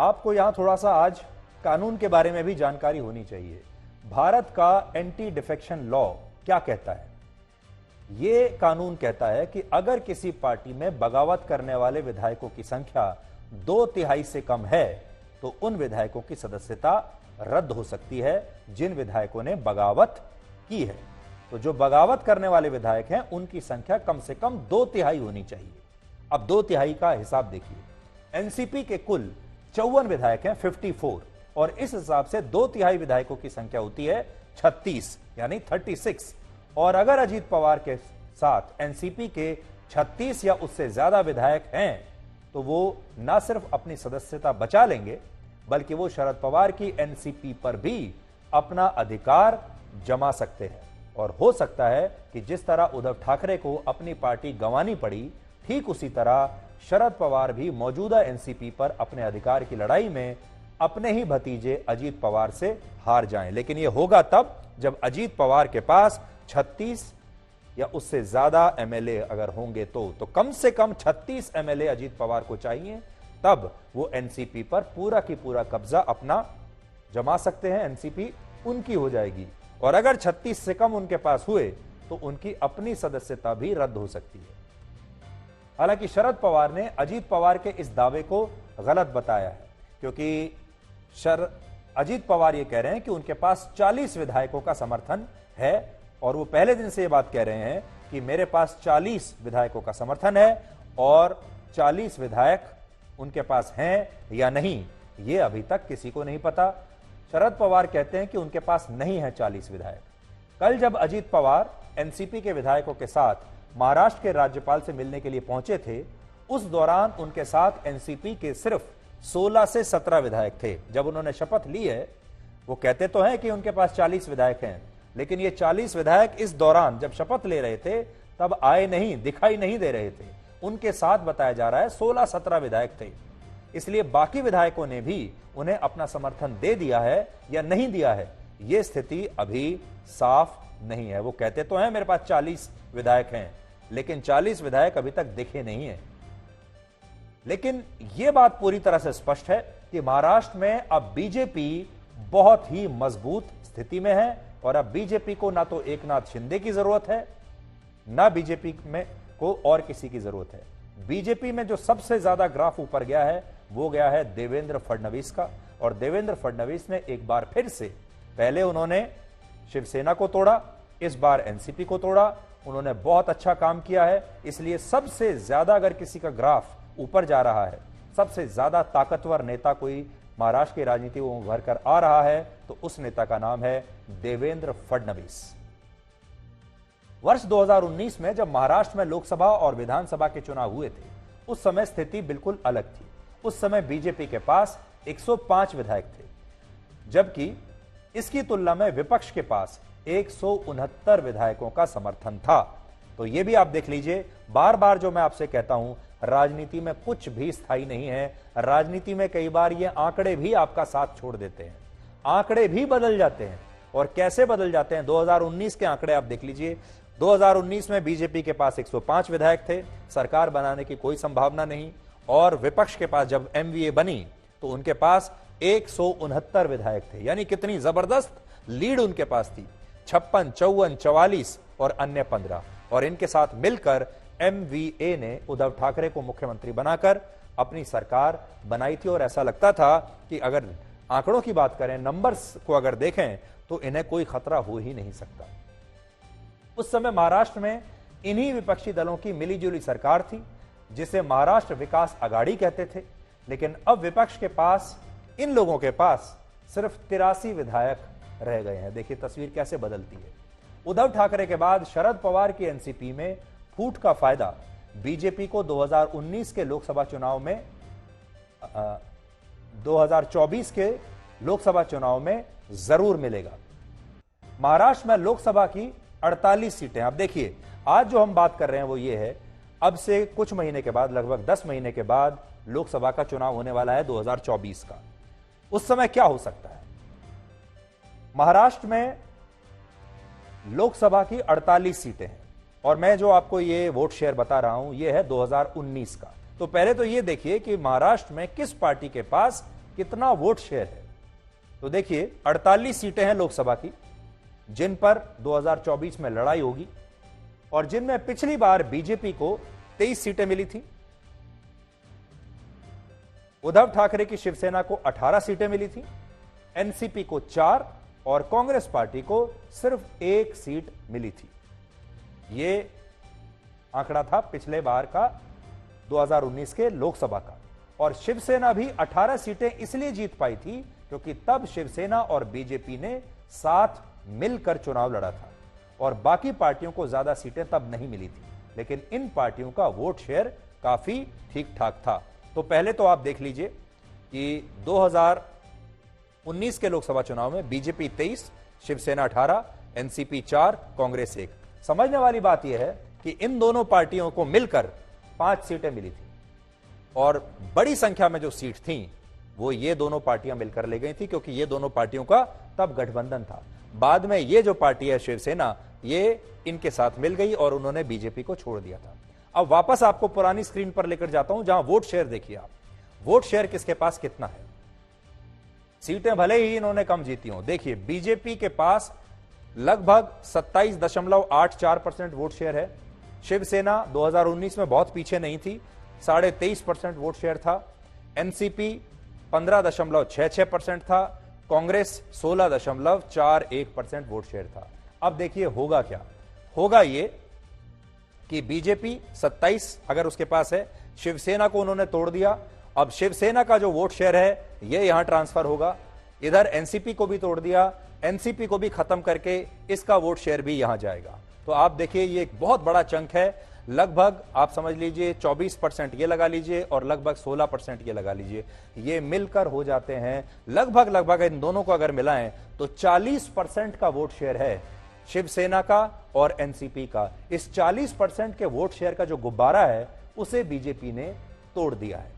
आपको यहां थोड़ा सा आज कानून के बारे में भी जानकारी होनी चाहिए। भारत का एंटी डिफेक्शन लॉ क्या कहता है? यह कानून कहता है कि अगर किसी पार्टी में बगावत करने वाले विधायकों की संख्या 2/3 से कम है तो उन विधायकों की सदस्यता रद्द हो सकती है जिन विधायकों ने बगावत की है। तो जो बगावत करने वाले विधायक हैं उनकी संख्या कम से कम 2/3 होनी चाहिए। अब 2/3 का हिसाब देखिए, एनसीपी के कुल 54 विधायक हैं, 54, और इस हिसाब से 2/3 विधायकों की संख्या होती है 36 यानी 36। और अगर अजीत पवार के साथ एनसीपी के 36 या उससे ज्यादा विधायक हैं तो वो ना सिर्फ अपनी सदस्यता बचा लेंगे बल्कि वो शरद पवार की एनसीपी पर भी अपना अधिकार जमा सकते हैं। और हो सकता है कि जिस तरह उद्धव ठाकरे को अपनी पार्टी गंवानी पड़ी, ठीक उसी तरह शरद पवार भी मौजूदा एनसीपी पर अपने अधिकार की लड़ाई में अपने ही भतीजे अजीत पवार से हार जाएं। लेकिन यह होगा तब जब अजीत पवार के पास 36 या उससे ज्यादा एमएलए अगर होंगे तो कम से कम 36 एमएलए अजीत पवार को चाहिए, तब वो एनसीपी पर पूरा की पूरा कब्जा अपना जमा सकते हैं, एनसीपी उनकी हो जाएगी। और अगर 36 से कम उनके पास हुए तो उनकी अपनी सदस्यता भी रद्द हो सकती है। हालांकि शरद पवार ने अजीत पवार के इस दावे को गलत बताया है, क्योंकि अजीत पवार यह कह रहे हैं कि उनके पास 40 विधायकों का समर्थन है और वो पहले दिन से यह बात कह रहे हैं कि मेरे पास 40 विधायकों का समर्थन है और 40 विधायक उनके पास हैं या नहीं ये अभी तक किसी को नहीं पता। शरद पवार कहते हैं कि उनके पास नहीं है 40 विधायक। कल जब अजीत पवार एनसीपी के विधायकों के साथ महाराष्ट्र के राज्यपाल से मिलने के लिए पहुंचे थे, उस दौरान उनके साथ एनसीपी के सिर्फ 16 से 17 विधायक थे। जब उन्होंने शपथ ली है, वो कहते तो हैं कि उनके पास 40 विधायक हैं, लेकिन ये 40 विधायक इस दौरान जब शपथ ले रहे थे तब आए नहीं, दिखाई नहीं दे रहे थे। उनके साथ बताया जा रहा है 16-17 विधायक थे। इसलिए बाकी विधायकों ने भी उन्हें अपना समर्थन दे दिया है या नहीं दिया है, यह स्थिति अभी साफ नहीं है। वो कहते तो हैं मेरे पास 40 विधायक हैं, लेकिन 40 विधायक अभी तक दिखे नहीं है। लेकिन यह बात पूरी तरह से स्पष्ट है कि महाराष्ट्र में अब बीजेपी बहुत ही मजबूत स्थिति में है और अब बीजेपी को ना तो एकनाथ शिंदे की जरूरत है, ना बीजेपी में को और किसी की जरूरत है। बीजेपी में जो सबसे ज्यादा ग्राफ ऊपर गया है वो गया है देवेंद्र फडणवीस का। और देवेंद्र फडणवीस ने एक बार फिर से, पहले उन्होंने शिवसेना को तोड़ा, इस बार एनसीपी को तोड़ा। उन्होंने बहुत अच्छा काम किया है, इसलिए सबसे ज्यादा अगर किसी का ग्राफ ऊपर जा रहा है, सबसे ज्यादा ताकतवर नेता कोई महाराष्ट्र की राजनीति में उभर कर आ रहा है तो उस नेता का नाम है देवेंद्र फडणवीस। वर्ष 2019 में जब महाराष्ट्र में लोकसभा और विधानसभा के चुनाव हुए थे, उस समय स्थिति बिल्कुल अलग थी। उस समय बीजेपी के पास 105 विधायक थे, जबकि इसकी तुलना में विपक्ष के पास 169 विधायकों का समर्थन था। तो यह भी आप देख लीजिए, बार बार जो मैं आपसे कहता हूं, राजनीति में कुछ भी स्थायी नहीं है। राजनीति में कई बार ये आंकड़े भी आपका साथ छोड़ देते हैं, आंकड़े भी बदल जाते हैं। और कैसे बदल जाते हैं, 2019 के आंकड़े आप देख लीजिए। 2019 में बीजेपी के पास 105 विधायक थे, सरकार बनाने की कोई संभावना नहीं, और विपक्ष के पास जब एमवीए बनी तो उनके पास 169 विधायक थे। यानी कितनी जबरदस्त लीड उनके पास थी, 56, 54, 44 और अन्य 15। और इनके साथ मिलकर एमवीए ने उद्धव ठाकरे को मुख्यमंत्री बनाकर अपनी सरकार बनाई थी। और ऐसा लगता था कि अगर आंकड़ों की बात करें, नंबर्स को अगर देखें तो इन्हें कोई खतरा हो ही नहीं सकता। उस समय महाराष्ट्र में इन्हीं विपक्षी दलों की मिलीजुली सरकार थी, जिसे महाराष्ट्र विकास अघाड़ी कहते थे। लेकिन अब विपक्ष के पास, इन लोगों के पास सिर्फ 83 विधायक रह गए हैं। देखिए तस्वीर कैसे बदलती है। उद्धव ठाकरे के बाद शरद पवार की एनसीपी में फूट का फायदा बीजेपी को 2019 के लोकसभा चुनाव में 2024 के लोकसभा चुनाव में जरूर मिलेगा। महाराष्ट्र में लोकसभा की 48 सीटें। अब देखिए, आज जो हम बात कर रहे हैं वो ये है, अब से कुछ महीने के बाद, लगभग 10 महीने के बाद लोकसभा का चुनाव होने वाला है 2024 का। उस समय क्या हो सकता है? महाराष्ट्र में लोकसभा की 48 सीटें हैं और मैं जो आपको ये वोट शेयर बता रहा हूं ये है 2019 का। तो पहले तो ये देखिए कि महाराष्ट्र में किस पार्टी के पास कितना वोट शेयर है। तो देखिए 48 सीटें हैं लोकसभा की, जिन पर 2024 में लड़ाई होगी और जिनमें पिछली बार बीजेपी को 23 सीटें मिली थी, उद्धव ठाकरे की शिवसेना को 18 सीटें मिली थी, एनसीपी को 4 और कांग्रेस पार्टी को सिर्फ 1 सीट मिली थी। यह आंकड़ा था पिछले बार का 2019 के लोकसभा का। और शिवसेना भी 18 सीटें इसलिए जीत पाई थी क्योंकि तब शिवसेना और बीजेपी ने साथ मिलकर चुनाव लड़ा था और बाकी पार्टियों को ज्यादा सीटें तब नहीं मिली थी, लेकिन इन पार्टियों का वोट शेयर काफी ठीक ठाक था। तो पहले तो आप देख लीजिए कि 2019 के लोकसभा चुनाव में बीजेपी 23, शिवसेना 18, एनसीपी 4, कांग्रेस 1। समझने वाली बात यह है कि इन दोनों पार्टियों को मिलकर 5 सीटें मिली थी और बड़ी संख्या में जो सीट थी वो ये दोनों पार्टियां मिलकर ले गई थी, क्योंकि ये दोनों पार्टियों का तब गठबंधन था। बाद में ये जो पार्टी है शिवसेना, ये इनके साथ मिल गई और उन्होंने बीजेपी को छोड़ दिया था। अब वापस आपको पुरानी स्क्रीन पर लेकर जाता हूं, जहां वोट शेयर देखिए आप। वोट शेयर किसके पास कितना है, सीटें भले ही इन्होंने कम जीती हो। देखिए बीजेपी के पास लगभग 27.84% वोट शेयर है। शिवसेना 2019 में बहुत पीछे नहीं थी, 23.5% वोट शेयर था। एनसीपी 15.66% था। कांग्रेस 16.41% वोट शेयर था। अब देखिए होगा क्या, होगा ये कि बीजेपी 27 अगर उसके पास है, शिवसेना को उन्होंने तोड़ दिया। अब शिवसेना का जो वोट शेयर है ये यहां ट्रांसफर होगा, इधर एनसीपी को भी तोड़ दिया, एनसीपी को भी खत्म करके इसका वोट शेयर भी यहां जाएगा। तो आप देखिए ये एक बहुत बड़ा चंक है, लगभग आप समझ लीजिए 24% ये लगा लीजिए और लगभग 16% ये लगा लीजिए, ये मिलकर हो जाते हैं लगभग इन दोनों को अगर मिलाएं तो 40% का वोट शेयर है शिवसेना का और एनसीपी का। इस 40% के वोट शेयर का जो गुब्बारा है उसे बीजेपी ने तोड़ दिया है।